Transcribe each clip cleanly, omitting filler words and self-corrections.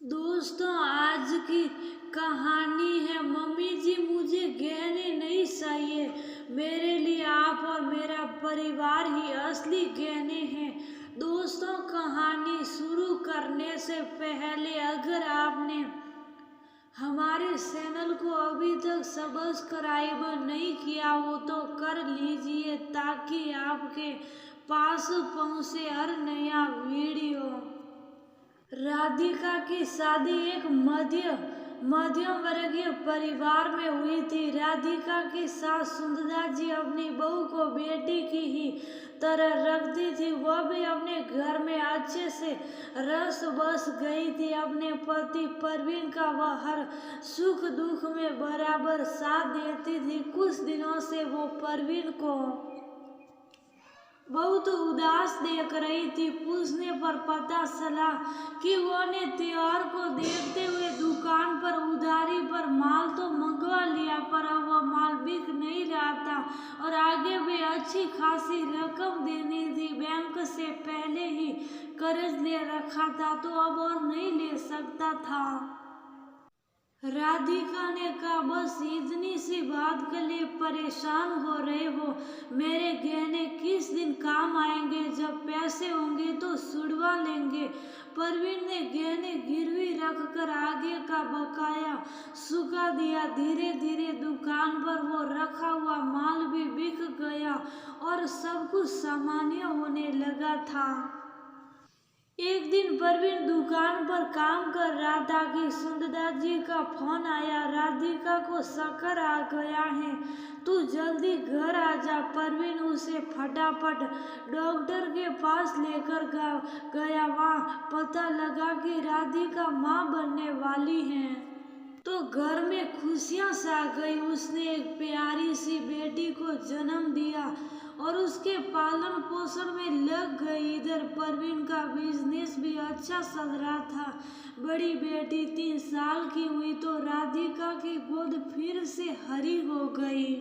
दोस्तों, आज की कहानी है मम्मी जी मुझे गहने नहीं चाहिए। मेरे लिए आप और मेरा परिवार ही असली गहने हैं। दोस्तों, कहानी शुरू करने से पहले अगर आपने हमारे चैनल को अभी तक सब्सक्राइब नहीं किया हो तो कर लीजिए ताकि आपके पास पहुंचे हर नया वीडियो। राधिका की शादी एक मध्यम वर्गीय परिवार में हुई थी। राधिका की सास सुंदरा जी अपनी बहू को बेटी की ही तरह रखती थी। वह भी अपने घर में अच्छे से रस बस गई थी। अपने पति परवीन का वह हर सुख दुख में बराबर साथ देती थी। कुछ दिनों से वो परवीन को बहुत उदास देख रही थी। पूछने पर पता चला कि वो ने त्योहार को देखते हुए दुकान पर उधारी पर माल तो मंगवा लिया, पर अब वह माल बिक नहीं रहा था और आगे भी अच्छी खासी रकम देनी थी। बैंक से पहले ही कर्ज ले रखा था तो अब और नहीं ले सकता था। राधिका ने कहा, बस इतनी सी बात के लिए परेशान हो रहे हो। मेरे गहने किस दिन काम आएंगे? जब पैसे होंगे तो छुड़वा लेंगे। परवीन ने गहने गिरवी रखकर आगे का बकाया चुका दिया। धीरे धीरे दुकान पर वो रखा हुआ माल भी बिक गया और सब कुछ सामान्य होने लगा था। एक दिन परवीन दुकान पर काम कर रहा था कि सुंदरा जी का फोन आया। राधिका को चक्कर आ गया है, तू जल्दी घर आ जा। परवीन उसे फटाफट डॉक्टर के पास लेकर गया। वहाँ पता लगा कि राधिका माँ बनने वाली हैं। तो घर में खुशियां छा गई। उसने एक प्यारी सी बेटी को जन्म दिया और उसके पालन पोषण में लग गई। इधर परवीन का बिजनेस भी अच्छा चल रहा था। बड़ी बेटी 3 साल की हुई तो राधिका की गोद फिर से हरी हो गई।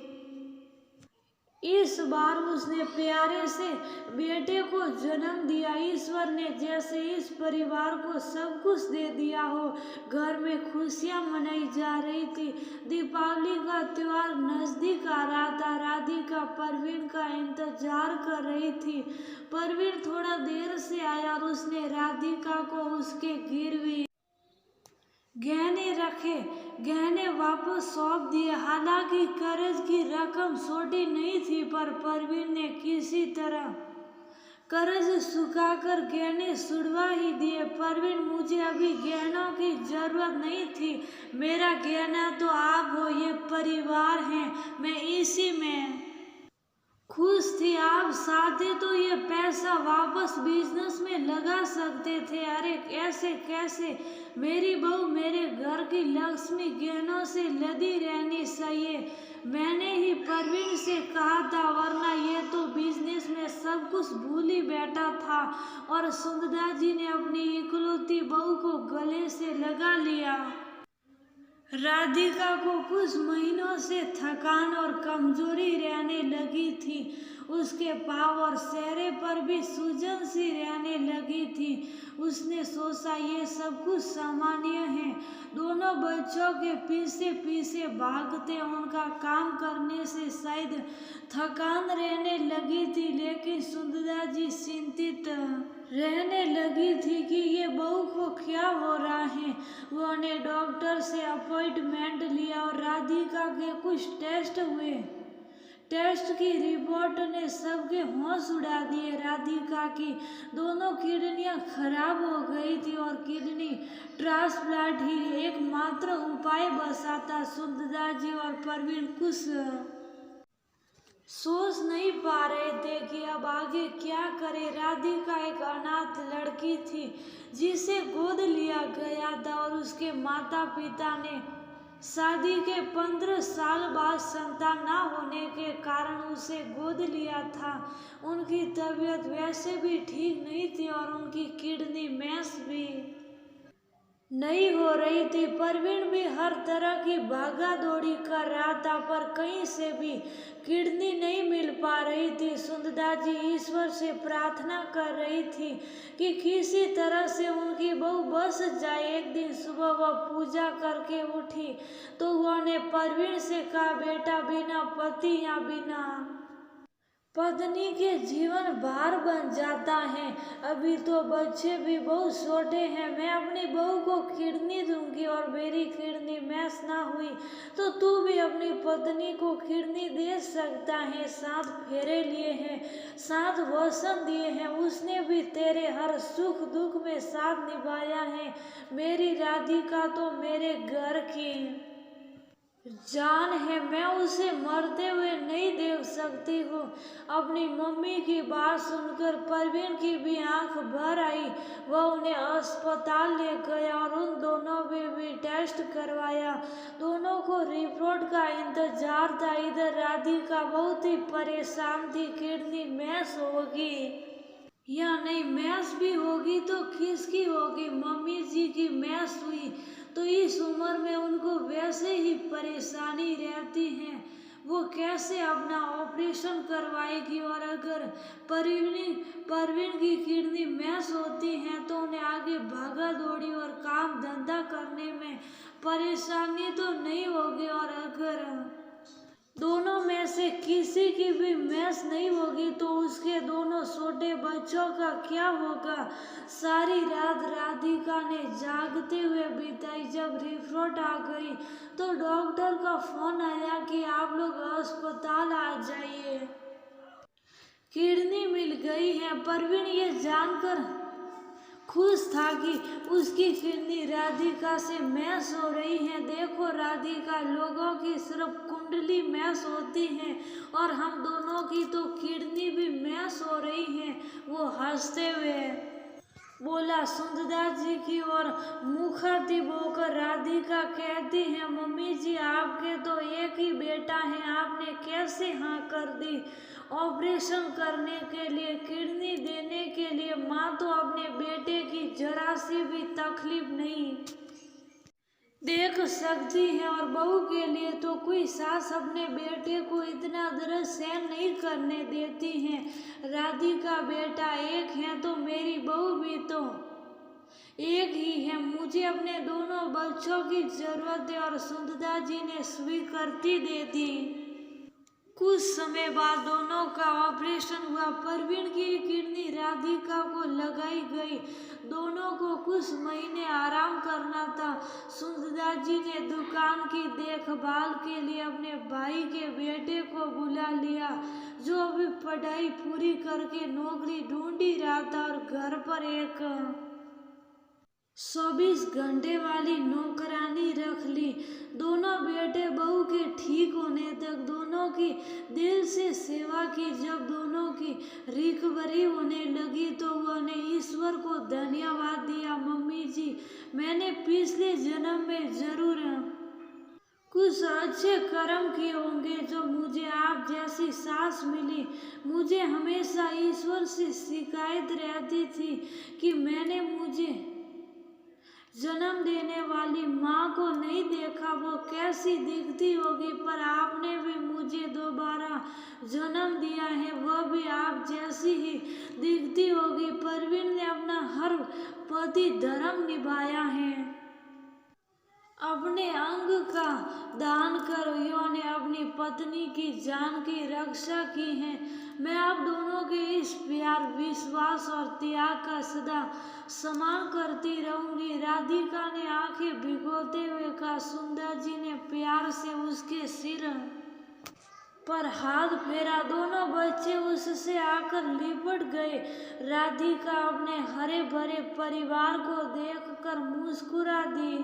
इस बार उसने प्यारे से बेटे को जन्म दिया। ईश्वर ने जैसे इस परिवार को सब कुछ दे दिया हो। घर में खुशियां मनाई जा रही थी। दीपावली का त्योहार नजदीक आ रहा था। राधिका परवीन का इंतजार कर रही थी। परवीन थोड़ा देर से आया और उसने राधिका को उसके गिरवी गहने वापस सौंप दिए। हालांकि कर्ज की रकम छोटी नहीं थी, पर परवीन ने किसी तरह कर्ज चुकाकर गहने छुड़वा ही दिए। परवीन, मुझे अभी गहनों की जरूरत नहीं थी। मेरा गहना तो आप हो, ये परिवार है, मैं इसी में खुश थी। आप चाहते तो ये पैसा वापस बिजनेस में लगा सकते थे। अरे ऐसे कैसे? मेरी बहू मेरे घर की लक्ष्मी गहनों से लदी रहनी चाहिए। मैंने ही परवीन से कहा था, वरना ये तो बिजनेस में सब कुछ भूल ही बैठा था। और सुंदरा जी ने अपनी इकलौती बहू को गले से लगा लिया। राधिका को कुछ महीनों से थकान और कमजोरी रहने लगी थी। उसके पाँव और चेहरे पर भी सूजन सी रहने लगी थी। उसने सोचा ये सब कुछ सामान्य है। दोनों बच्चों के पीछे पीछे भागते उनका काम करने से शायद थकान रहने लगी थी। लेकिन सुंदरा जी चिंतित रहने लगी थी कि ये बहू को क्या हो रहा है। उन्होंने डॉक्टर से अपॉइंटमेंट लिया और राधिका के कुछ टेस्ट हुए। टेस्ट की रिपोर्ट ने सबके होश उड़ा दिए। राधिका की दोनों किडनियां खराब हो गई थी और किडनी ट्रांसप्लांट ही एकमात्र उपाय बचा था। सुंदरा जी और परवीन कुछ सोच नहीं पा रहे थे कि अब आगे क्या करे। राधिका एक अनाथ लड़की थी जिसे गोद लिया गया था और उसके माता पिता ने शादी के 15 साल बाद संतान न होने के कारण उसे गोद लिया था। उनकी तबीयत वैसे भी ठीक नहीं थी और उनकी किडनी मैस भी नहीं हो रही थी। परवीन भी हर तरह की भागा दौड़ी कर रहा था, पर कहीं से भी किडनी नहीं मिल पा रही थी। सुंदरा जी ईश्वर से प्रार्थना कर रही थी कि किसी तरह से उनकी बहू बच जाए। एक दिन सुबह वह पूजा करके उठी तो उन्होंने परवीन से कहा, बेटा, बिना पति या बिना पत्नी के जीवन भार बन जाता है। अभी तो बच्चे भी बहुत छोटे हैं। मैं अपनी बहू को किडनी दूंगी और मेरी किडनी मैच ना हुई तो तू भी अपनी पत्नी को किडनी दे सकता है। 7 फेरे लिए हैं, 7 वचन दिए हैं। उसने भी तेरे हर सुख दुख में साथ निभाया है। मेरी राधिका तो मेरे घर की जान है, मैं उसे मरते हुए नहीं देख सकती हूँ। अपनी मम्मी की बात सुनकर परवीन की भी आंख भर आई। वह उन्हें अस्पताल ले गया और उन दोनों में भी टेस्ट करवाया। दोनों को रिपोर्ट का इंतजार था। इधर राधिका बहुत ही परेशान थी। किडनी मैच होगी या नहीं, मैच भी होगी तो किसकी होगी। मम्मी जी की मैच हुई तो इस उम्र में उनको वैसे ही परेशानी रहती है। वो कैसे अपना ऑपरेशन करवाएगी। और अगर परवीन की किडनी मैच होती है तो उन्हें आगे भागा दौड़ी और काम धंधा करने में परेशानी तो नहीं होगी। और अगर दोनों में से किसी की भी मैच नहीं होगी तो उसके दोनों छोटे बच्चों का क्या होगा। सारी रात राधिका ने जागते हुए बिताई। जब रिपोर्ट आ गई तो डॉक्टर का फोन आया कि आप लोग अस्पताल आ जाइए, किडनी मिल गई है। परवीन ये जानकर खुश था कि उसकी किडनी राधिका से मैच हो रही है। देखो राधिका, लोगों की सिर्फ कुंडली मैच होती है और हम दोनों की तो किडनी भी मैच हो रही है। वो हंसते हुए बोला। सुंदरा जी की ओर मुखातिब होकर राधिका कहती है, मम्मी जी, आपके तो एक ही बेटा है, आपने कैसे हाँ कर दी ऑपरेशन करने के लिए, किडनी देने के लिए। माँ तो अपने बेटे की जरा सी भी तकलीफ नहीं देख सकती है और बहू के लिए तो कोई सास अपने बेटे को इतना दर्द सहन नहीं करने देती है। राधिका, बेटा एक है तो मेरी बहू भी तो एक ही है। मुझे अपने दोनों बच्चों की जरूरत है। और सुंदरा जी ने स्वीकृति दे दी। कुछ समय बाद दोनों का ऑपरेशन हुआ। परवीन की किडनी राधिका को लगाई गई। दोनों को कुछ महीने आराम करना था। सुंदरा जी ने दुकान की देखभाल के लिए अपने भाई के बेटे को बुला लिया, जो अभी पढ़ाई पूरी करके नौकरी ढूंढ ही रहा था। और घर पर एक 24 घंटे वाली नौकरानी रख ली। दोनों बेटे बहू के ठीक होने तक दोनों की दिल से सेवा की। जब दोनों की रिकवरी होने लगी तो उन्होंने ईश्वर को धन्यवाद दिया। मम्मी जी, मैंने पिछले जन्म में जरूर कुछ अच्छे कर्म किए होंगे जो मुझे आप जैसी सास मिली। मुझे हमेशा ईश्वर से शिकायत रहती थी कि मैंने मुझे जन्म देने वाली माँ को नहीं देखा, वो कैसी दिखती होगी। पर आपने भी मुझे दोबारा जन्म दिया है, वह भी आप जैसी ही दिखती होगी। परवीन ने अपना हर पति धर्म निभाया है। अपने अंग का दान कर उन्होंने अपनी पत्नी की जान की रक्षा की है। मैं आप दोनों के इस प्यार, विश्वास और त्याग का सदा सम्मान करती रहूंगी। राधिका ने आंखें भिगोते हुए कहा। सुंदर जी ने प्यार से उसके सिर पर हाथ फेरा। दोनों बच्चे उससे आकर लिपट गए। राधिका अपने हरे भरे परिवार को देखकर मुस्कुरा दी।